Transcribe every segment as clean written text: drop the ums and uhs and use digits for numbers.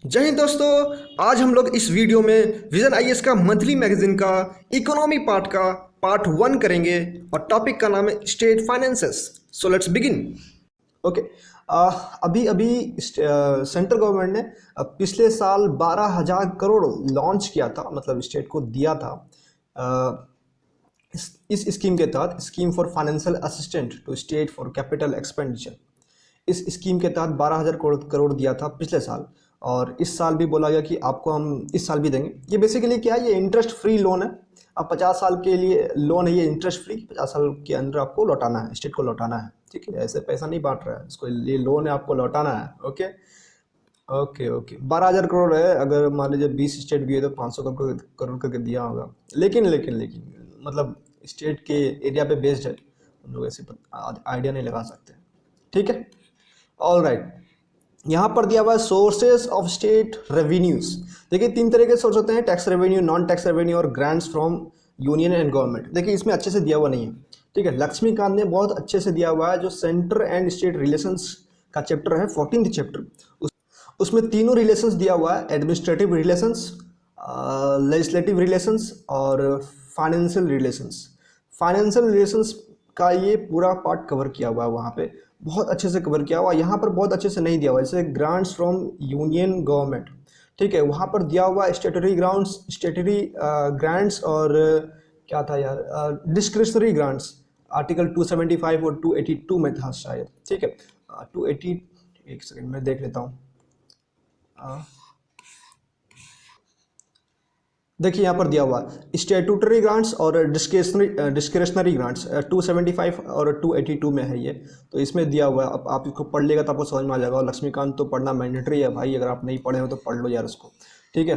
जय हिंद दोस्तों। आज हम लोग इस वीडियो में विजन आईएएस का मंथली मैगजीन का इकोनॉमी पार्ट का पार्ट 1 करेंगे और टॉपिक का नाम है state finances. So let's begin. Okay, अभी अभी सेंट्रल गवर्नमेंट ने पिछले साल 12,000 करोड़ लॉन्च किया था, मतलब स्टेट को दिया था। इस स्कीम के तहत scheme for financial assistant to state for capital expenditure, इस स्कीम के तहत 12,000 करोड़ दिया था पिछले साल, और इस साल भी बोला गया कि आपको हम इस साल भी देंगे। ये बेसिकली क्या है, ये इंटरेस्ट फ्री लोन है। अब 50 साल के लिए लोन है, ये इंटरेस्ट फ्री, 50 साल के अंदर आपको लौटाना है, स्टेट को लौटाना है। ठीक है, ऐसे पैसा नहीं बांट रहा है इसको, ये लोन है, आपको लौटाना है। ओके ओके ओके 12,000 करोड़ है। अगर मान लीजिए 20 स्टेट भी है तो 500 करोड़ करके दिया होगा। लेकिन लेकिन लेकिन मतलब स्टेट के एरिया पे बेस्ड है, हम लोग ऐसे आइडिया नहीं लगा सकते। ठीक है, ऑल राइट। यहाँ पर दिया हुआ है सोर्सेज ऑफ स्टेट रेवेन्यूज। देखिए 3 तरह के सोर्स होते हैं, tax revenue, non tax revenue और grants from union and government. देखिए इसमें अच्छे से दिया हुआ नहीं है। ठीक है, लक्ष्मीकांत ने बहुत अच्छे से दिया हुआ है, जो सेंटर एंड स्टेट रिलेशंस का चैप्टर है, 14th चैप्टर, उसमें तीनों रिलेशंस दिया हुआ है, एडमिनिस्ट्रेटिव रिलेशंस, लेजिस्लेटिव रिलेशंस और फाइनेंशियल रिलेशंस। फाइनेंशियल रिलेशंस का ये पूरा पार्ट कवर किया हुआ है, वहाँ पे बहुत अच्छे से कवर किया हुआ। यहाँ पर बहुत अच्छे से नहीं दिया हुआ, जैसे ग्रांट्स फ्रॉम यूनियन गवर्नमेंट। ठीक है, वहाँ पर दिया हुआ स्टेटरी ग्रांट्स, स्टेटरी ग्रांट्स और क्या था यार, डिस्क्रिशनरी ग्रांट्स, आर्टिकल 275 और 282 में था शायद। ठीक है, 280, एक सेकेंड में देख लेता हूँ। देखिए यहाँ पर दिया हुआ स्टेटूटरी ग्रांट्स और डिस्क्रिशनरी ग्रांट्स 275 और 282 में है ये, तो इसमें दिया हुआ है। अब आप इसको पढ़ लेगा तो आपको समझ में आ जाएगा। और लक्ष्मीकांत तो पढ़ना मैंडेटरी है भाई, अगर आप नहीं पढ़े हो तो पढ़ लो यार उसको। ठीक है,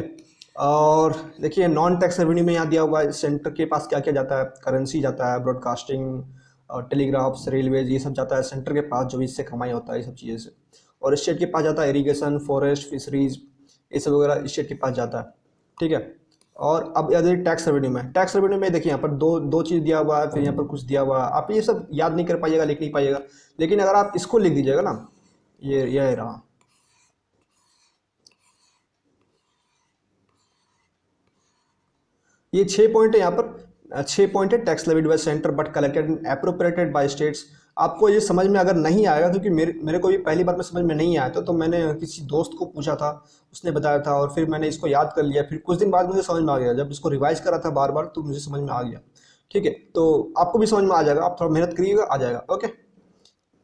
और देखिए नॉन टैक्स रेवेन्यू में यहाँ दिया हुआ है सेंटर के पास क्या क्या जाता है। करेंसी जाता है, ब्रॉडकास्टिंग और टेलीग्राफ्स, रेलवेज, ये सब जाता है सेंटर के पास, जो भी इससे कमाई होता है ये सब चीज़ें से। और स्टेट के पास जाता है इरीगेशन, फॉरेस्ट, फिशरीज, ये सब वगैरह स्टेट के पास जाता है। ठीक है, और अब यदि टैक्स रेवेन्यू में, टैक्स रेवेन्यू में देखिए यहाँ पर दो दो चीज़ दिया हुआ है, फिर यहाँ पर कुछ दिया हुआ है। आप ये सब याद नहीं कर पाइएगा, लिख नहीं पाइएगा, लेकिन अगर आप इसको लिख दीजिएगा ना, ये रहा, ये 6 पॉइंट है। यहाँ पर 6 पॉइंट है, tax levied by centre but collected and appropriated by states. आपको ये समझ में अगर नहीं आएगा, क्योंकि मेरे को भी पहली बार में समझ में नहीं आया था, तो मैंने किसी दोस्त को पूछा था, उसने बताया था, और फिर मैंने इसको याद कर लिया। फिर कुछ दिन बाद मुझे समझ में आ गया, जब इसको रिवाइज करा था बार बार तो मुझे समझ में आ गया। ठीक है, तो आपको भी समझ में आ जाएगा, आप थोड़ा मेहनत करिएगा, आ जाएगा। ओके,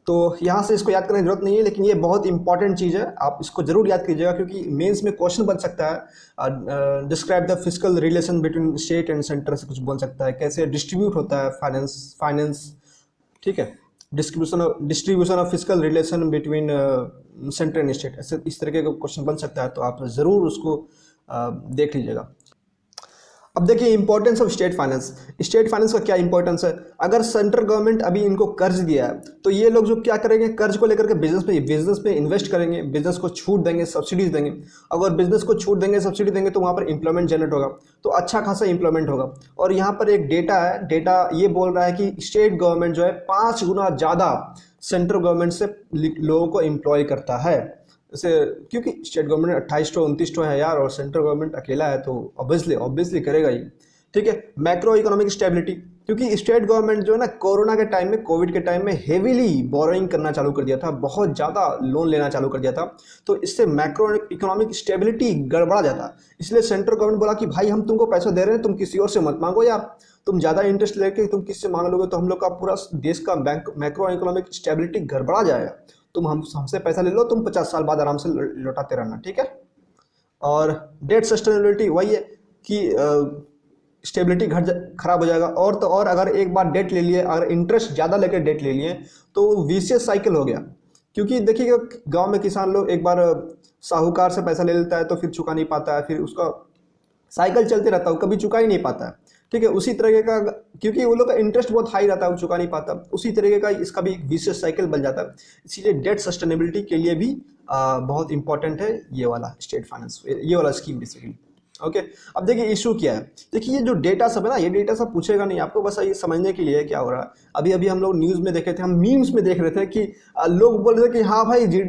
तो यहाँ से इसको याद करने की जरूरत नहीं है, लेकिन ये बहुत इंपॉर्टेंट चीज़ है, आप इसको जरूर याद कीजिएगा, क्योंकि मेंस में क्वेश्चन बन सकता है। Describe the physical relation between state and centre से कुछ बन सकता है, कैसे डिस्ट्रीब्यूट होता है फाइनेंस। ठीक है, distribution of physical relation between centre and state, ऐसे इस तरीके का क्वेश्चन बन सकता है, तो आप ज़रूर उसको देख लीजिएगा। अब देखिए importance of state finance. State finance का क्या इंपॉर्टेंस है, अगर सेंट्रल गवर्नमेंट अभी इनको कर्ज दिया है, तो ये लोग जो क्या करेंगे, कर्ज को लेकर के बिजनेस पे इन्वेस्ट करेंगे, बिजनेस को छूट देंगे, सब्सिडीज देंगे। अगर बिजनेस को छूट देंगे, सब्सिडी देंगे, तो वहाँ पर इंप्लॉयमेंट जनरेट होगा, तो अच्छा खासा इंप्लॉयमेंट होगा। और यहाँ पर एक डेटा है, डेटा ये बोल रहा है कि स्टेट गवर्नमेंट जो है 5 गुना ज़्यादा सेंट्रल गवर्नमेंट से लोगों को एम्प्लॉय करता है। जैसे क्योंकि स्टेट गवर्नमेंट 28 तो 29 तो है यार, और सेंट्रल गवर्नमेंट अकेला है, तो ऑब्वियसली करेगा ही। ठीक है, मैक्रो इकोनॉमिक स्टेबिलिटी, क्योंकि स्टेट गवर्नमेंट जो है ना, कोरोना के टाइम में, कोविड के टाइम में हेवीली बोरोइंग करना चालू कर दिया था, बहुत ज़्यादा लोन लेना चालू कर दिया था, तो इससे मैक्रो इकोनॉमिक स्टेबिलिटी गड़बड़ा जाता। इसलिए सेंट्रल गवर्नमेंट बोला कि भाई हम तुमको पैसा दे रहे हैं, तुम किसी और से मत मांगो यार, तुम ज़्यादा इंटरेस्ट लेके तुम किससे मांग लोगे तो हम लोग का पूरा देश का मैक्रो इकोनॉमिक स्टेबिलिटी गड़बड़ा जाएगा। तुम हमसे पैसा ले लो, तुम 50 साल बाद आराम से लौटाते रहना। ठीक है, और डेट सस्टेनेबिलिटी वही है कि स्टेबिलिटी खराब हो जाएगा। और तो और अगर एक बार डेट ले लिए, अगर इंटरेस्ट ज़्यादा लेकर डेट ले लिए, तो विशियस साइकिल हो गया। क्योंकि देखिएगा गांव में किसान लोग एक बार साहूकार से पैसा ले लेता है, तो फिर चुका नहीं पाता है, फिर उसका साइकिल चलते रहता है, वो कभी चुका ही नहीं पाता है। ठीक है, उसी तरीके का, क्योंकि वो लोग का इंटरेस्ट बहुत हाई रहता है, वो चुका नहीं पाता, उसी तरीके का इसका भी एक विशियस साइकिल बन जाता है। इसीलिए डेट सस्टेनेबिलिटी के लिए भी बहुत इंपॉर्टेंट है ये वाला स्टेट फाइनेंस, ये वाला स्कीम बेसिकली। ओके। अब देखिए इशू क्या है, देखिए ये जो डेटा सब है ना, ये डेटा सब पूछेगा नहीं आपको, बस ये समझने के लिए क्या हो रहा है। अभी अभी हम लोग न्यूज़ में देखे थे, हम मीम्स में देख रहे थे कि लोग बोल रहे थे कि हाँ भाई जी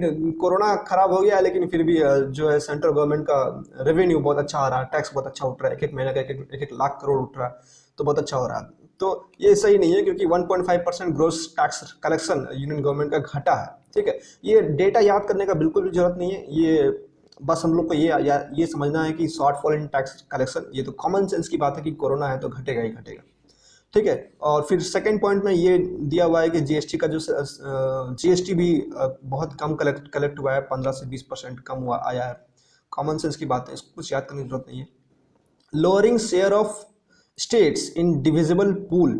कोरोना खराब हो गया है, लेकिन फिर भी जो है सेंट्रल गवर्नमेंट का रेवेन्यू बहुत अच्छा आ रहा है, टैक्स बहुत अच्छा उठ रहा है, एक एक महीने का एक लाख करोड़ उठ रहा है, तो बहुत अच्छा हो रहा है। तो ये सही नहीं है, क्योंकि 1.5% gross tax collection union government का घटा है। ठीक है, ये डेटा याद करने का बिल्कुल भी जरूरत नहीं है, ये बस हम लोग को ये समझना है कि शॉर्टफॉल इन टैक्स कलेक्शन, ये तो कॉमन सेंस की बात है कि कोरोना है तो घटेगा ही घटेगा। ठीक है, और फिर सेकंड पॉइंट में ये दिया हुआ है कि जीएसटी का जो जीएसटी भी बहुत कम कलेक्ट हुआ है, 15 से 20% कम हुआ आया है। कॉमन सेंस की बात है, इसको कुछ याद करने की जरूरत नहीं है। Lowering share of states in divisible pool,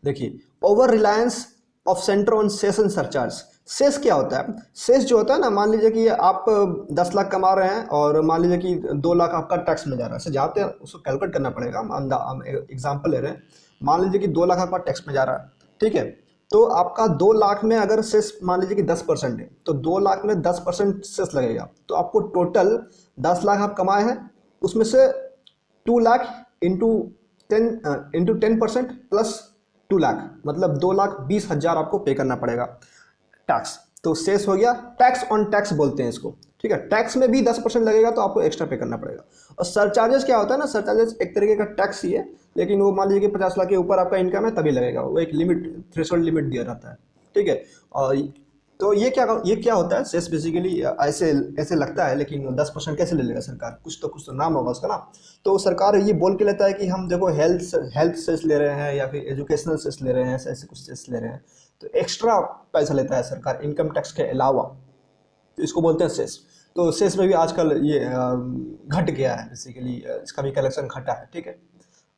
देखिए over reliance of centre on cess and surcharge. Cess क्या होता है, सेस जो होता है ना, मान लीजिए कि आप 10 लाख कमा रहे हैं और मान लीजिए कि 2 लाख आपका टैक्स में जा रहा है, जाते हैं उसको कैलकुलेट करना पड़ेगा, हम एग्जाम्पल ले रहे हैं, मान लीजिए कि 2 लाख आपका टैक्स में जा रहा है। ठीक है, तो आपका 2 लाख में अगर सेस मान लीजिए कि 10% है, तो 2 लाख में 10% सेस लगेगा, तो आपको टोटल 10 लाख आप कमाए हैं, उसमें से 2 लाख इंटू 10% प्लस 2 लाख, मतलब 2,20,000 आपको पे करना पड़ेगा टैक्स। तो शेष हो गया, टैक्स ऑन टैक्स बोलते हैं इसको। ठीक है, टैक्स में भी 10% लगेगा तो आपको एक्स्ट्रा पे करना पड़ेगा। और सरचार्जेस क्या होता है ना, सरचार्जेस एक तरीके का टैक्स ही है, लेकिन वो मान लीजिए कि 50 लाख के ऊपर आपका इनकम है तभी लगेगा, वो एक लिमिट, थ्रेशोल्ड लिमिट दिया रहता है। ठीक है, और तो ये क्या होता है, सेस बेसिकली ऐसे ऐसे लगता है, लेकिन 10% कैसे ले लेगा सरकार, कुछ तो नाम होगा उसका ना। तो सरकार ये बोल के लेता है कि हम देखो हेल्थ सेस ले रहे हैं या फिर एजुकेशनल सेस ले रहे हैं, ऐसे कुछ सेस ले रहे हैं, तो एक्स्ट्रा पैसा लेता है सरकार इनकम टैक्स के अलावा, तो इसको बोलते हैं सेस। तो सेस में भी आजकल ये घट गया है, बेसिकली इसका भी कलेक्शन घटा है। ठीक है,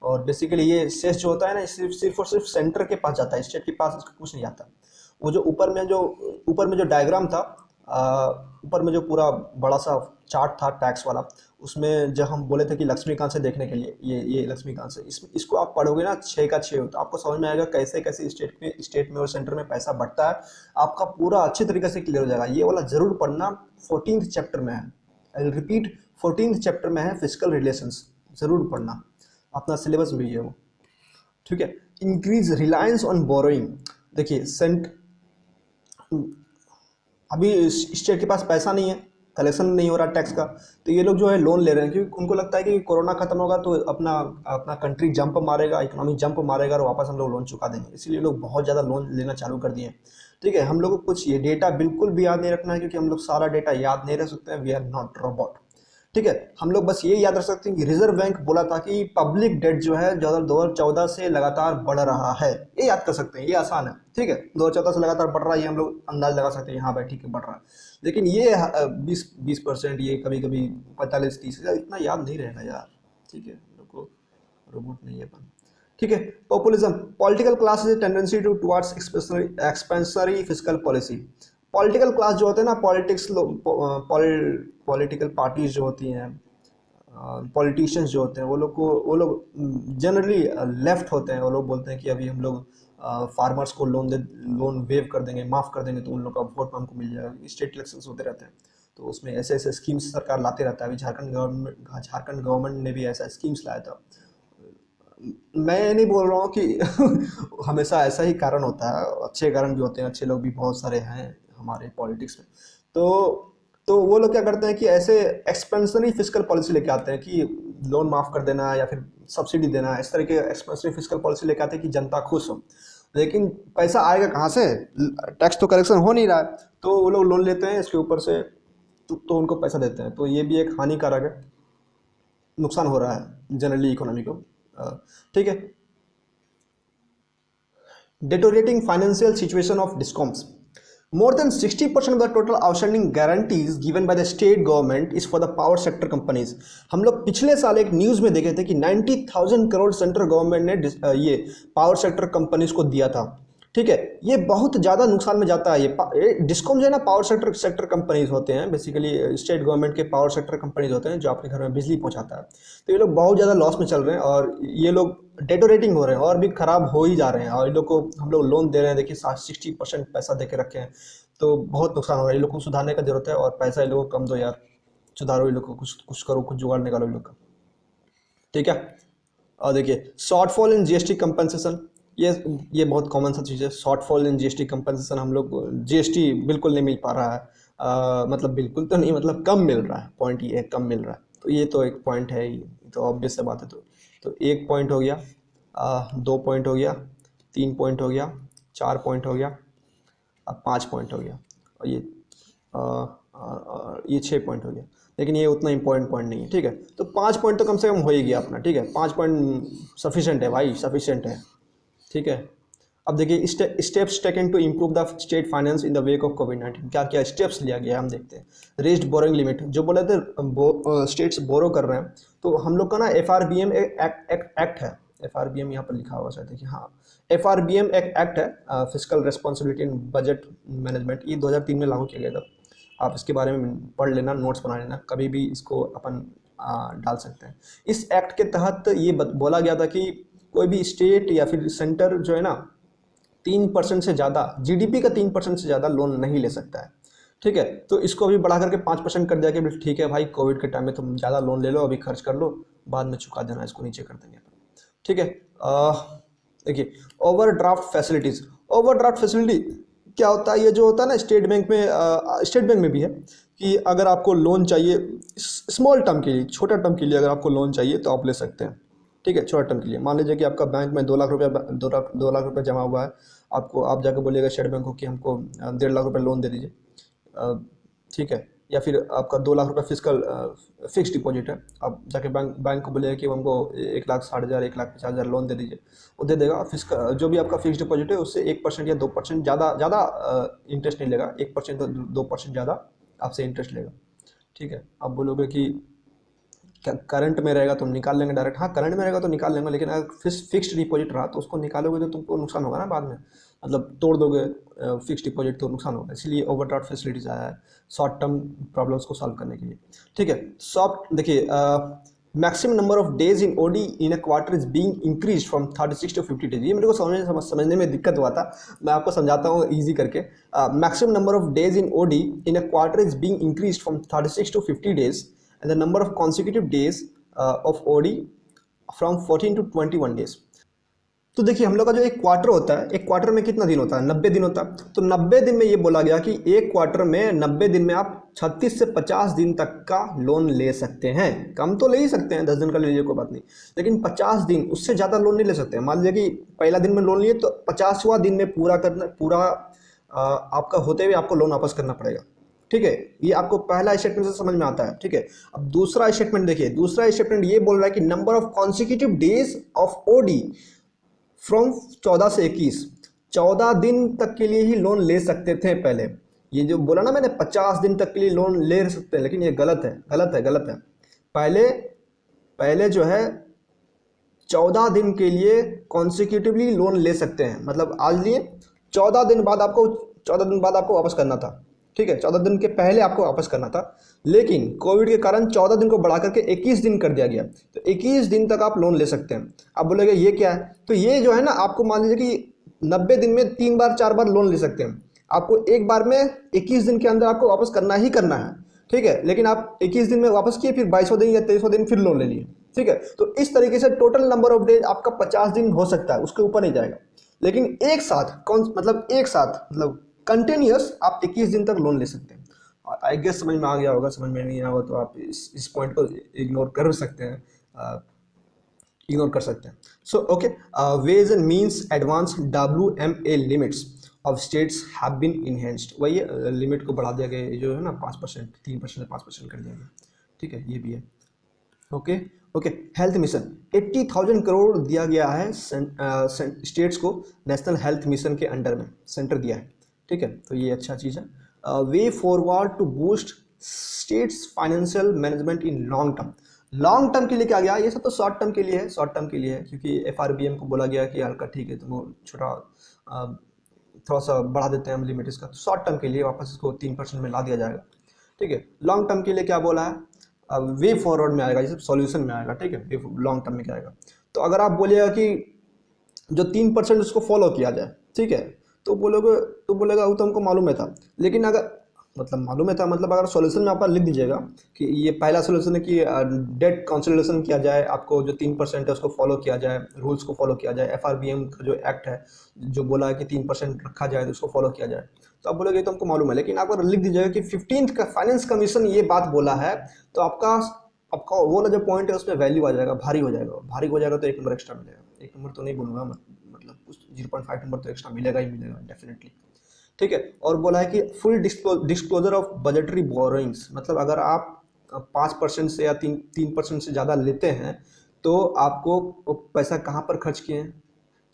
और बेसिकली ये सेस जो होता है ना, सिर्फ और सिर्फ सेंटर के पास जाता है, स्टेट के पास इसका कुछ नहीं जाता। वो जो ऊपर में जो डायग्राम था, ऊपर में जो पूरा बड़ा सा चार्ट था टैक्स वाला, उसमें जब हम बोले थे कि लक्ष्मीकांत से देखने के लिए, ये लक्ष्मीकांत से, इसको आप पढ़ोगे ना 6 का 6, तो आपको समझ में आएगा कैसे कैसे स्टेट में और सेंटर में पैसा बढ़ता है, आपका पूरा अच्छे तरीके से क्लियर हो जाएगा। ये वाला जरूर पढ़ना, 14th चैप्टर में है, आई रिपीट 14th चैप्टर में है फिजिकल रिलेशंस, जरूर पढ़ना, अपना सिलेबस में भी है वो। ठीक है, इंक्रीज रिलायंस ऑन बोरोइंग, देखिए अभी स्टेट के पास पैसा नहीं है, कलेक्शन नहीं हो रहा टैक्स का, तो ये लोग जो है लोन ले रहे हैं, क्योंकि उनको लगता है कि कोरोना खत्म होगा तो अपना अपना कंट्री जंप मारेगा, इकोनॉमी जंप मारेगा और वापस हम लोग लोन चुका देंगे, इसीलिए लोग बहुत ज़्यादा लोन लेना चालू कर दिए। ठीक है, हम लोग को कुछ ये डेटा बिल्कुल भी याद नहीं रखना है, क्योंकि हम लोग सारा डेटा याद नहीं रख सकते हैं, वी आर नॉट रोबोट। ठीक है, हम लोग बस ये याद रख सकते हैं कि रिजर्व बैंक बोला था कि पब्लिक डेट जो है 2014 से लगातार बढ़ रहा है, ये याद कर सकते हैं, ये आसान है। ठीक है, 2014 से लगातार बढ़ रहा है, ये हम लोग अंदाज लगा सकते हैं, हाँ भाई ठीक है बढ़ रहा है, लेकिन ये 20%, ये कभी कभी 45-30, इतना याद नहीं रहेगा यार। ठीक है, हम लोग को रोबोट नहीं है अपन। ठीक है, populism, political class is tendency towards expansionary physical policy. Political class जो होते हैं ना, पॉलिटिकल पार्टीज जो होती हैं, पॉलिटिशियंस जो होते हैं, वो लोग जनरली लेफ्ट होते हैं, वो लोग बोलते हैं कि अभी हम लोग फार्मर्स को लोन वेव कर देंगे, माफ़ कर देंगे, तो उन लोग का वोट हमको मिल जाएगा। स्टेट इलेक्शंस होते रहते हैं, तो उसमें ऐसे ऐसे स्कीम्स सरकार लाते रहता है। अभी झारखंड गवर्नमेंट ने भी ऐसा स्कीम्स लाया था। मैं नहीं बोल रहा हूँ कि हमेशा ऐसा ही कारण होता है, अच्छे कारण भी होते हैं, अच्छे लोग भी बहुत सारे हैं हमारे पॉलिटिक्स में। तो वो लोग क्या करते हैं कि ऐसे एक्सपेंशनरी फिजिकल पॉलिसी लेके आते हैं कि लोन माफ़ कर देना या फिर सब्सिडी देना, इस तरह के एक्सपेंशनरी फिजिकल पॉलिसी लेके आते हैं कि जनता खुश हो, लेकिन पैसा आएगा कहाँ से, टैक्स तो कलेक्शन हो नहीं रहा है, तो वो लोग लोन लेते हैं इसके ऊपर से, तो उनको पैसा देते हैं, तो ये भी एक हानिकारक है, नुकसान हो रहा है जनरली इकोनॉमी को। ठीक है, deteriorating financial situation of discoms. More than 60% of the total outstanding guarantees given by the state government is for the power sector companies. हम लोग पिछले साल एक न्यूज़ में देखे थे कि 90,000 करोड़ सेंट्रल गवर्नमेंट ने ये पावर सेक्टर कंपनीज को दिया था। ठीक है, ये बहुत ज़्यादा नुकसान में जाता है। ये डिस्कॉम जो है ना, पावर सेक्टर कंपनीज होते हैं, बेसिकली स्टेट गवर्नमेंट के पावर सेक्टर कंपनीज होते हैं जो आपके घर में बिजली पहुंचाता है। तो ये लोग बहुत ज़्यादा लॉस में चल रहे हैं और ये लोग डेटोरेटिंग हो रहे हैं और भी ख़राब हो ही जा रहे हैं, और इन लोग को हम लोग लोन दे रहे हैं, देखिए 60% पैसा दे के रखे हैं, तो बहुत नुकसान हो रहा है। ये लोग को सुधारने का जरूरत है, और पैसा ये लोग को कम दो यार, सुधारो ये लोग को, कुछ करो, कुछ जुगाड़ निकालो ये लोग का। ठीक है। और देखिए शॉर्टफॉल इन जीएसटी कंपनसेशन, ये बहुत कॉमन सा चीज़ है। शॉर्टफॉल इन जीएसटी कंपनसेशन, हम लोग जीएसटी बिल्कुल नहीं मिल पा रहा है, मतलब बिल्कुल तो नहीं, मतलब कम मिल रहा है, पॉइंट ये है कम मिल रहा है। तो ये तो एक पॉइंट है ही, तो ऑब्वियस सा बात है। तो एक पॉइंट हो गया, 2 पॉइंट हो गया, 3 पॉइंट हो गया, 4 पॉइंट हो गया, अब 5 पॉइंट हो गया, और ये 6 पॉइंट हो गया। लेकिन ये उतना इंपॉर्टेंट पॉइंट नहीं है, ठीक है। तो 5 पॉइंट तो कम से कम हो ही गया अपना, ठीक है। 5 पॉइंट सफिशेंट है भाई, सफिशेंट है, ठीक है। अब देखिए steps taken to improve the state finance in the wake of कोविड-19, क्या क्या स्टेप्स लिया गया हम देखते हैं। रेज्ड बोरोइंग लिमिट, जो बोले थे स्टेट्स बोरो कर रहे हैं, तो हम लोग का ना FRBM एक्ट है। FRBM यहाँ पर लिखा हुआ है, देखिए, हाँ, FRBM एक्ट है, फिजिकल रिस्पॉन्सिबिलिटी इन बजट मैनेजमेंट, ये 2003 में लागू किया गया था। आप इसके बारे में पढ़ लेना, नोट्स बना लेना, कभी भी इसको अपन डाल सकते हैं। इस एक्ट के तहत ये बोला गया था कि कोई भी स्टेट या फिर सेंटर जो है ना 3% से ज़्यादा, जीडीपी का 3% से ज़्यादा लोन नहीं ले सकता है, ठीक है। तो इसको अभी बढ़ा करके 5% कर दिया कि ठीक है भाई, कोविड के टाइम में तुम ज़्यादा लोन ले लो, अभी खर्च कर लो, बाद में चुका देना, इसको नीचे कर देंगे, ठीक है। देखिए ओवरड्राफ्ट फैसिलिटीज़, ओवरड्राफ्ट फैसिलिटी क्या होता है, ये जो होता है ना स्टेट बैंक में भी है कि अगर आपको लोन चाहिए स्मॉल टर्म के लिए, छोटा टर्म के लिए अगर आपको लोन चाहिए तो आप ले सकते हैं, ठीक है। छोटा टर्म के लिए मान लीजिए कि आपका बैंक में 2 लाख रुपया 2 लाख रुपये जमा हुआ है, आपको, आप जाकर बोलिएगा स्टेट बैंक को कि हमको 1.5 लाख रुपये लोन दे दीजिए, ठीक है। या फिर आपका 2 लाख रुपये फिक्स डिपॉजिट है, आप जाके बैंक को बोलेगा कि हमको 1,60,000 1,50,000 लोन दे दीजिए, वो दे देगा। जो भी आपका फिक्स डिपॉजिट है उससे 1% या 2% ज़्यादा इंटरेस्ट नहीं लेगा, 1% तो 2% ज़्यादा आपसे इंटरेस्ट लेगा, ठीक है। आप बोलोगे कि करंट में रहेगा तो निकाल लेंगे डायरेक्ट, हाँ करंट में रहेगा तो निकाल लेंगे, लेकिन अगर फिक्स्ड डिपॉजिट रहा तो उसको निकालोगे तो तुमको नुकसान होगा ना बाद में, मतलब तोड़ दोगे फिक्स डिपॉजिट तो नुकसान होगा। इसलिए ओवरड्राफ्ट फैसिलिटीज आया है शॉर्ट टर्म प्रॉब्लम्स को सॉल्व करने के लिए, ठीक है। सॉफ्ट देखिए maximum number of days in OD in a quarter is being increase from 36 to 50 days. ये मेरे को समझने में दिक्कत हुआ था, मैं आपको समझाता हूँ ईजी करके। Maximum number of days in OD in a quarter is being increase from 36 to 50 days and the number of consecutive days of OD from 14 to 21 days। तो देखिए हम लोग का जो एक क्वार्टर होता है, एक क्वार्टर में कितना दिन होता है, 90 दिन होता है। तो 90 दिन में ये बोला गया कि एक क्वार्टर में 90 दिन में आप 36 से 50 दिन तक का लोन ले सकते हैं। कम तो ले ही सकते हैं, 10 दिन का ले लीजिए कोई बात नहीं, लेकिन 50 दिन उससे ज़्यादा लोन नहीं ले सकते हैं। मान लीजिए कि पहला दिन में लोन लिए तो 50वां दिन में पूरा आपका होते हुए आपको लोन वापस करना पड़ेगा, ठीक है। ये आपको पहला स्टेटमेंट से समझ में आता है, ठीक है। अब दूसरा स्टेटमेंट देखिए, दूसरा स्टेटमेंट ये बोल रहा है कि number of consecutive days of OD from 14 से 21, 14 दिन तक के लिए ही लोन ले सकते थे पहले। ये जो बोला ना मैंने 50 दिन तक के लिए लोन ले सकते हैं, लेकिन ये गलत है, गलत है। पहले जो है 14 दिन के लिए कॉन्सिक्यूटिवली लोन ले सकते हैं, मतलब आज लिए 14 दिन बाद आपको वापस करना था, ठीक है। 14 दिन के पहले आपको वापस करना था, लेकिन कोविड के कारण 14 दिन को बढ़ा करके 21 दिन कर दिया गया। तो 21 दिन तक आप लोन ले सकते हैं। आप बोलेंगे ये क्या है, तो ये जो है ना, आपको मान लीजिए कि 90 दिन में 3 बार 4 बार लोन ले सकते हैं। आपको एक बार में 21 दिन के अंदर आपको वापस करना ही करना है, ठीक है। लेकिन आप 21 दिन में वापस किए, फिर 22वां दिन या 23वां दिन फिर लोन ले लिए, ठीक है। तो इस तरीके से टोटल नंबर ऑफ डेज आपका 50 दिन हो सकता है, उसके ऊपर नहीं जाएगा। लेकिन एक साथ कंटिन्यूअस आप 21 दिन तक लोन ले सकते हैं। आई गेस समझ में आ गया होगा, समझ में नहीं आया हो तो आप इस पॉइंट को इग्नोर कर सकते हैं, so okay. Ways and means advance WMA limits of states have been enhanced. वही लिमिट को बढ़ा दिया गया, जो है ना 5%, 3% से 5% कर दिया गया, ठीक है। ये भी है, ओके। हेल्थ मिशन 80,000 करोड़ दिया गया है स्टेट्स को, नेशनल हेल्थ मिशन के अंडर में सेंटर दिया है, ठीक है। तो ये अच्छा चीज़ है। Way forward to boost states financial management in long term के लिए क्या गया, ये सब तो शॉर्ट टर्म के लिए है, क्योंकि FRBM को बोला गया कि हल्का ठीक है तुमको छोटा थोड़ा सा बढ़ा देते हैं हम लिमिट इसका, तो शॉर्ट टर्म के लिए वापस इसको 3% में ला दिया जाएगा, ठीक है। लॉन्ग टर्म के लिए क्या बोला है, वे फॉरवर्ड में आएगा, ये सब सॉल्यूशन में आएगा, ठीक है। लॉन्ग टर्म में क्या आएगा, तो अगर आप बोलिएगा कि जो 3% उसको फॉलो किया जाए, ठीक है, तो बोलेगा वो तो हमको मालूम है था, लेकिन अगर मतलब मालूम है था, मतलब अगर सॉल्यूशन में आप लिख दीजिएगा कि ये पहला सॉल्यूशन है कि डेट कंसोलिडेशन किया जाए, आपको जो 3% है उसको फॉलो किया जाए, रूल्स को फॉलो किया जाए, एफआरबीएम का जो एक्ट है जो बोला है कि 3% रखा जाए तो उसको फॉलो किया जाए। तो आप बोलोगे तो हमको मालूम है, लेकिन आप अगर लिख दीजिएगा कि 15th का फाइनेंस कमीशन ये बात बोला है, तो आपका आपका वो वाला जो पॉइंट है उसमें वैल्यू आ जाएगा, भारी हो जाएगा। भारी हो जाएगा तो एक नंबर एक्स्ट्रा मिलेगा, एक नंबर तो नहीं बोलूँगा, मतलब कुछ 0.5 नंबर तो एक्स्ट्रा मिलेगा ही मिलेगा डेफिनेटली। ठीक है, और बोला है कि full disclosure of budgetary borrowings, मतलब अगर आप 5% से या 3% से ज़्यादा लेते हैं तो आपको पैसा कहाँ पर खर्च किए हैं,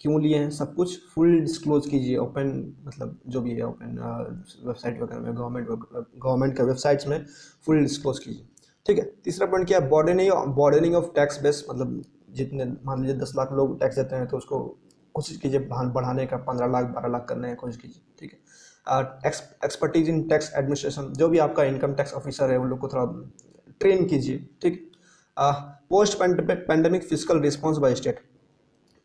क्यों लिए हैं, सब कुछ फुल डिस्क्लोज कीजिए। ओपन मतलब जो भी है ओपन वेबसाइट वगैरह में, गवर्नमेंट के वेबसाइट्स में फुल डिस्क्लोज कीजिए। ठीक है, तीसरा पॉइंट क्या है, बॉर्डनिंग ऑफ टैक्स बेस, मतलब जितने मान लीजिए 10 लाख लोग टैक्स देते हैं तो उसको कोशिश कीजिए बढ़ाने का, 15 लाख 12 लाख करने की कोशिश कीजिए। ठीक है, एक्सपर्टीज इन टैक्स एडमिनिस्ट्रेशन, जो भी आपका इनकम टैक्स ऑफिसर है उन लोग को थोड़ा ट्रेन कीजिए। ठीक, post pandemic physical response by state,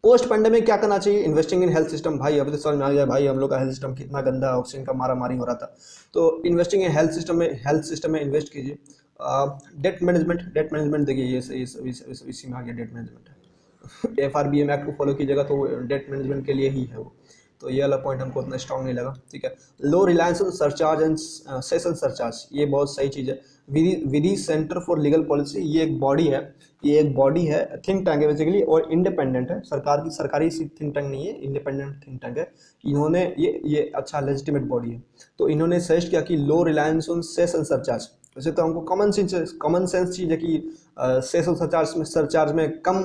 post pandemic क्या करना चाहिए, इन्वेस्टिंग इन हेल्थ सिस्टम। भाई अभी तो समझ में आ गया भाई हम लोग का हेल्थ सिस्टम कितना गंदा, ऑक्सीजन का मारा मारी हो रहा था, तो इन्वेस्टिंग इन हेल्थ सिस्टम में इन्वेस्ट कीजिए। डेट मैनेजमेंट देखिए ये इसी में आ गया, डेट मैनेजमेंट एफआरबीएम एक्ट को फॉलो कीजिएगा तो डेट मैनेजमेंट के लिए ही है वो, तो ये वाला पॉइंट हमको उतना स्ट्रांग नहीं लगा। ठीक है, low reliance on surcharge and session surcharge, ये बहुत सही चीज़ है। Vidhi centre for legal policy, ये एक बॉडी है, ये एक बॉडी है, थिंक टैंक है बेसिकली, और इंडिपेंडेंट है, सरकारी थिंक टैंक नहीं है, इंडिपेंडेंट थिंक टैंक है। इन्होंने ये अच्छा लेजिटिमेट बॉडी है, तो इन्होंने सजेस्ट किया कि लो रिलायंस ऑन सेशन सरचार्ज। वैसे तो हमको कॉमन सेंस चीज़ है कि सेशन सरचार्ज में कम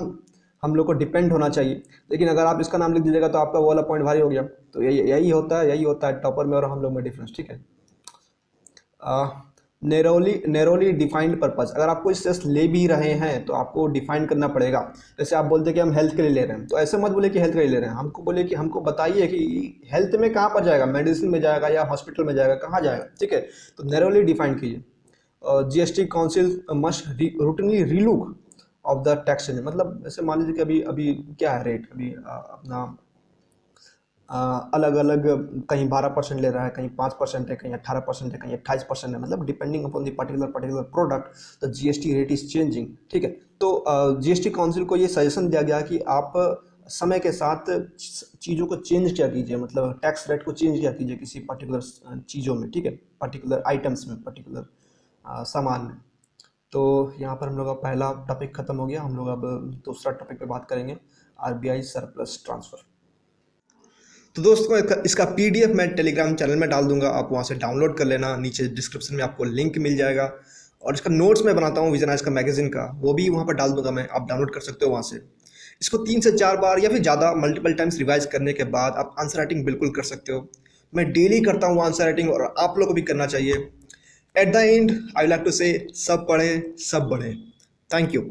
हम लोग को डिपेंड होना चाहिए, लेकिन अगर आप इसका नाम लिख दीजिएगा तो आपका वो वाला पॉइंट भारी हो गया। तो यही होता है टॉपर में और हम लोग में डिफरेंस। ठीक है, नैरोली डिफाइंड पर्पस, अगर आप कोई सेस ले भी रहे हैं तो आपको डिफाइन करना पड़ेगा। जैसे आप बोलते हैं कि हम हेल्थ के लिए ले रहे हैं, तो ऐसे मत बोले कि हेल्थ के लिए ले रहे हैं, हमको बोले कि हमको बताइए कि हेल्थ में कहाँ पर जाएगा, मेडिसिन में जाएगा या हॉस्पिटल में जाएगा, कहाँ जाएगा। ठीक है, तो नैरोली डिफाइन कीजिए। GST council must routinely relook of the tax, मतलब जैसे मान लीजिए कि अभी अभी क्या है रेट, अभी अपना अलग अलग, कहीं 12% ले रहा है, कहीं 5% है, कहीं 18% है, कहीं 28% है, मतलब depending upon the particular product the GST rate is changing. ठीक है, तो जीएसटी काउंसिल को ये सजेशन दिया गया कि आप समय के साथ चीज़ों को चेंज किया कीजिए, मतलब टैक्स रेट को चेंज किया कीजिए किसी पर्टिकुलर चीज़ों में। ठीक है, पर्टिकुलर आइटम्स में, पर्टिकुलर सामान में। तो यहाँ पर हम लोग का पहला टॉपिक खत्म हो गया, हम लोग अब दूसरा टॉपिक पे बात करेंगे, आरबीआई सरप्लस ट्रांसफ़र। तो दोस्तों इसका पीडीएफ मैं टेलीग्राम चैनल में डाल दूंगा, आप वहाँ से डाउनलोड कर लेना, नीचे डिस्क्रिप्शन में आपको लिंक मिल जाएगा। और इसका नोट्स मैं बनाता हूँ विजनाइज का मैगजीन का, वो भी वहाँ पर डाल दूंगा मैं, आप डाउनलोड कर सकते हो वहाँ से। इसको 3 से 4 बार या फिर ज़्यादा मल्टीपल टाइम्स रिवाइज करने के बाद आप आंसर राइटिंग बिल्कुल कर सकते हो। मैं डेली करता हूँ आंसर राइटिंग, और आप लोग को भी करना चाहिए। At the end I like to say, सब पढ़ें सब बढ़ें। Thank you.